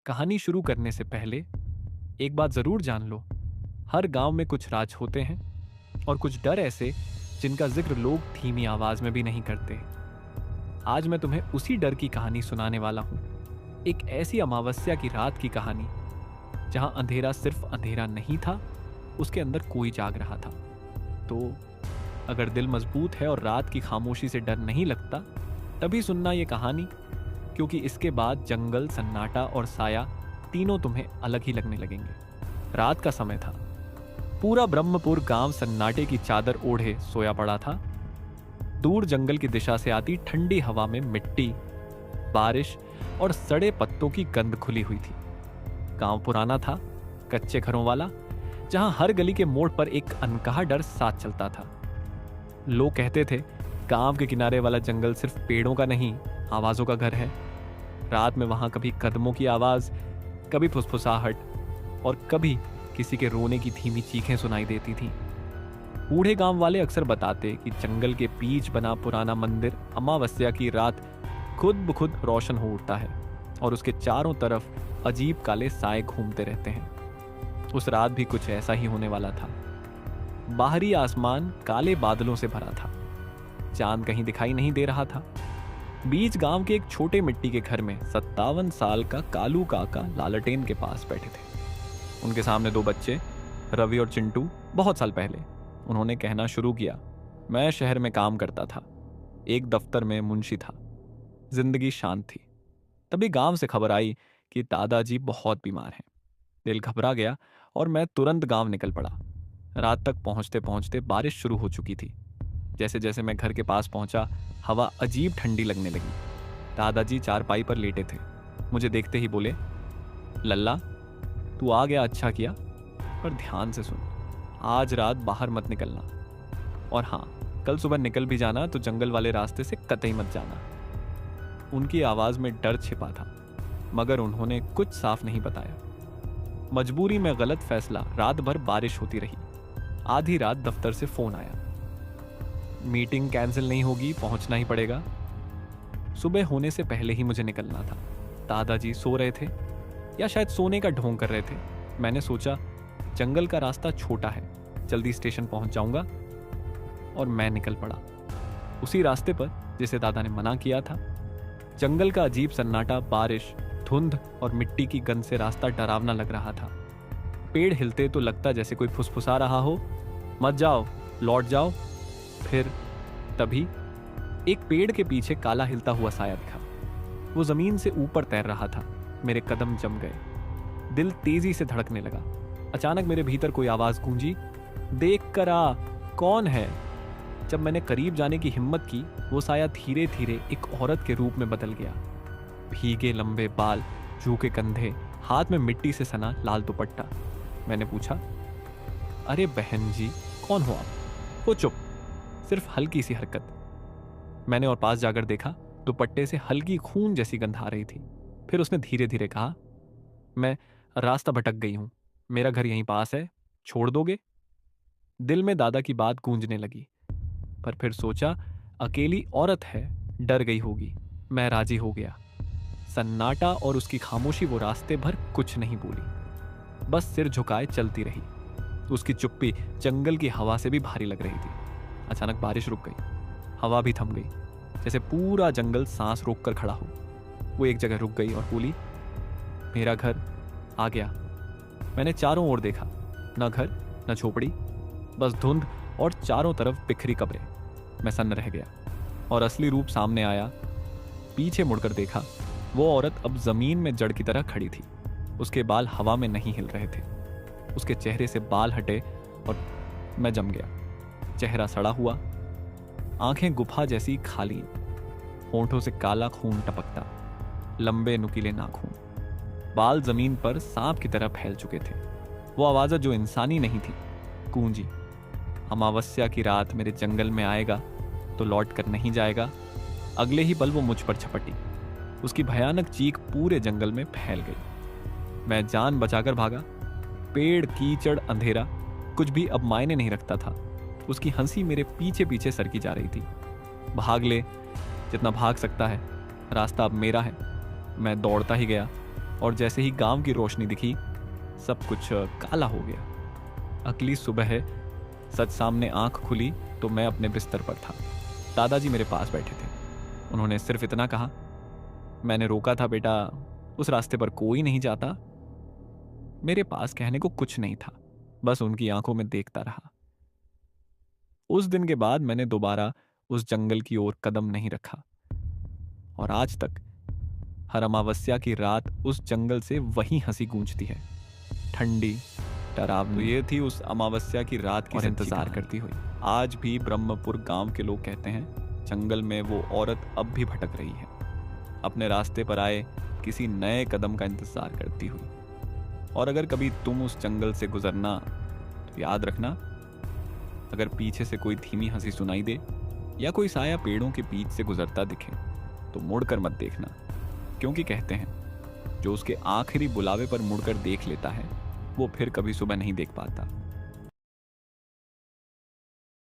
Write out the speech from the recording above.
कहानी शुरू करने से पहले एक बात जरूर जान लो। हर गांव में कुछ राज होते हैं और कुछ डर ऐसे जिनका जिक्र लोग धीमी आवाज में भी नहीं करते। आज मैं तुम्हें उसी डर की कहानी सुनाने वाला हूं। एक ऐसी अमावस्या की रात की कहानी जहां अंधेरा सिर्फ अंधेरा नहीं था, उसके अंदर कोई जाग रहा था। तो अगर दिल मजबूत है और रात की खामोशी से डर नहीं लगता, तभी सुनना ये कहानी, क्योंकि इसके बाद जंगल, सन्नाटा और साया तीनों तुम्हें अलग ही लगने लगेंगे। रात का समय था। पूरा ब्रह्मपुर गांव सन्नाटे की चादर ओढ़े सोया पड़ा था। दूर जंगल की दिशा से आती ठंडी हवा में मिट्टी, बारिश और सड़े पत्तों की गंध खुली हुई थी। गांव पुराना था, कच्चे घरों वाला, जहां हर गली के मोड़ पर एक अनकहा डर साथ चलता था। लोग कहते थे, गांव के किनारे वाला जंगल सिर्फ पेड़ों का नहीं, आवाजों का घर है। रात में वहां कभी कदमों की आवाज, कभी फुसफुसाहट और कभी किसी के रोने की धीमी चीखें सुनाई देती थीं। बूढ़े गांव वाले अक्सर बताते कि जंगल के बीच बना पुराना मंदिर अमावस्या की रात खुद ब खुद रोशन हो उठता है और उसके चारों तरफ अजीब काले साए घूमते रहते हैं। उस रात भी कुछ ऐसा ही होने वाला था। बाहरी आसमान काले बादलों से भरा था, चांद कहीं दिखाई नहीं दे रहा था। बीच गांव के एक छोटे मिट्टी के घर में 57 साल का कालू काका लालटेन के पास बैठे थे। उनके सामने दो बच्चे, रवि और चिंटू। बहुत साल पहले उन्होंने कहना शुरू किया, मैं शहर में काम करता था, एक दफ्तर में मुंशी था, जिंदगी शांत थी। तभी गांव से खबर आई कि दादाजी बहुत बीमार हैं। दिल घबरा गया और मैं तुरंत गांव निकल पड़ा। रात तक पहुंचते पहुंचते बारिश शुरू हो चुकी थी। जैसे जैसे मैं घर के पास पहुंचा, हवा अजीब ठंडी लगने लगी। दादाजी चारपाई पर लेटे थे। मुझे देखते ही बोले, लल्ला तू आ गया, अच्छा किया, पर ध्यान से सुन, आज रात बाहर मत निकलना, और हाँ, कल सुबह निकल भी जाना तो जंगल वाले रास्ते से कतई मत जाना। उनकी आवाज में डर छिपा था, मगर उन्होंने कुछ साफ नहीं बताया। मजबूरी में गलत फैसला, रात भर बारिश होती रही। आधी रात दफ्तर से फोन आया, मीटिंग कैंसिल नहीं होगी, पहुंचना ही पड़ेगा। सुबह होने से पहले ही मुझे निकलना था। दादाजी सो रहे थे या शायद सोने का ढोंग कर रहे थे। मैंने सोचा, जंगल का रास्ता छोटा है, जल्दी स्टेशन पहुंच जाऊंगा, और मैं निकल पड़ा उसी रास्ते पर जिसे दादा ने मना किया था। जंगल का अजीब सन्नाटा, बारिश, धुंध और मिट्टी की गंध से रास्ता डरावना लग रहा था। पेड़ हिलते तो लगता जैसे कोई फुसफुसा रहा हो, मत जाओ, लौट जाओ। फिर तभी एक पेड़ के पीछे काला हिलता हुआ साया दिखा। वो जमीन से ऊपर तैर रहा था। मेरे कदम जम गए, दिल तेजी से धड़कने लगा। अचानक मेरे भीतर कोई आवाज गूंजी, देख कर आ, कौन है? जब मैंने करीब जाने की हिम्मत की, वो साया धीरे धीरे एक औरत के रूप में बदल गया। भीगे लंबे बाल, झुके कंधे, हाथ में मिट्टी से सना लाल दुपट्टा। मैंने पूछा, अरे बहन जी, कौन हो आप? वो चुप, सिर्फ हल्की सी हरकत। मैंने और पास जाकर देखा, दुपट्टे से हल्की खून जैसी गंध आ रही थी। फिर उसने धीरे धीरे कहा, मैं रास्ता भटक गई हूं, मेरा घर यहीं पास है, छोड़ दोगे? दिल में दादा की बात गूंजने लगी, पर फिर सोचा, अकेली औरत है, डर गई होगी। मैं राजी हो गया। सन्नाटा और उसकी खामोशी वो रास्ते भर कुछ नहीं बोली, बस सिर झुकाए चलती रही। उसकी चुप्पी जंगल की हवा से भी भारी लग रही थी। अचानक बारिश रुक गई, हवा भी थम गई, जैसे पूरा जंगल सांस रोक कर खड़ा हो। वो एक जगह रुक गई और बोली, मेरा घर आ गया। मैंने चारों ओर देखा, न घर न झोपड़ी, बस धुंध और चारों तरफ बिखरी कब्रें। मैं सन्न रह गया और असली रूप सामने आया। पीछे मुड़कर देखा, वो औरत अब जमीन में जड़ की तरह खड़ी थी। उसके बाल हवा में नहीं हिल रहे थे। उसके चेहरे से बाल हटे और मैं जम गया। चेहरा सड़ा हुआ, आंखें गुफा जैसी खाली, होंठों से काला खून टपकता, लंबे नुकीले नाखून, बाल जमीन पर सांप की तरह फैल चुके थे। वो आवाज जो इंसानी नहीं थी, गूंजी, अमावस्या की रात मेरे जंगल में आएगा तो लौट कर नहीं जाएगा। अगले ही पल वो मुझ पर झपटी। उसकी भयानक चीख पूरे जंगल में फैल गई। मैं जान बचाकर भागा। पेड़, कीचड़, अंधेरा, कुछ भी अब मायने नहीं रखता था। उसकी हंसी मेरे पीछे पीछे सरकी जा रही थी। भाग ले जितना भाग सकता है, रास्ता अब मेरा है। मैं दौड़ता ही गया। और जैसे ही गांव की रोशनी दिखी, सब कुछ काला हो गया। अगली सुबह सच सामने आंख खुली तो मैं अपने बिस्तर पर था। दादाजी मेरे पास बैठे थे। उन्होंने सिर्फ इतना कहा, मैंने रोका था बेटा, उस रास्ते पर कोई नहीं जाता। मेरे पास कहने को कुछ नहीं था, बस उनकी आंखों में देखता रहा। उस दिन के बाद मैंने दोबारा उस जंगल की ओर कदम नहीं रखा, और आज तक हर अमावस्या की रात उस जंगल से वही हंसी गूंजती है, ठंडी, डरावनी। तो ये थी उस अमावस्या की रात की इंतजार करती हुई। आज भी ब्रह्मपुर गांव के लोग कहते हैं, जंगल में वो औरत अब भी भटक रही है, अपने रास्ते पर आए किसी नए कदम का इंतजार करती हुई। और अगर कभी तुम उस जंगल से गुजरना तो याद रखना, अगर पीछे से कोई धीमी हंसी सुनाई दे या कोई साया पेड़ों के बीच से गुजरता दिखे तो मुड़कर मत देखना, क्योंकि कहते हैं जो उसके आखिरी बुलावे पर मुड़कर देख लेता है वो फिर कभी सुबह नहीं देख पाता।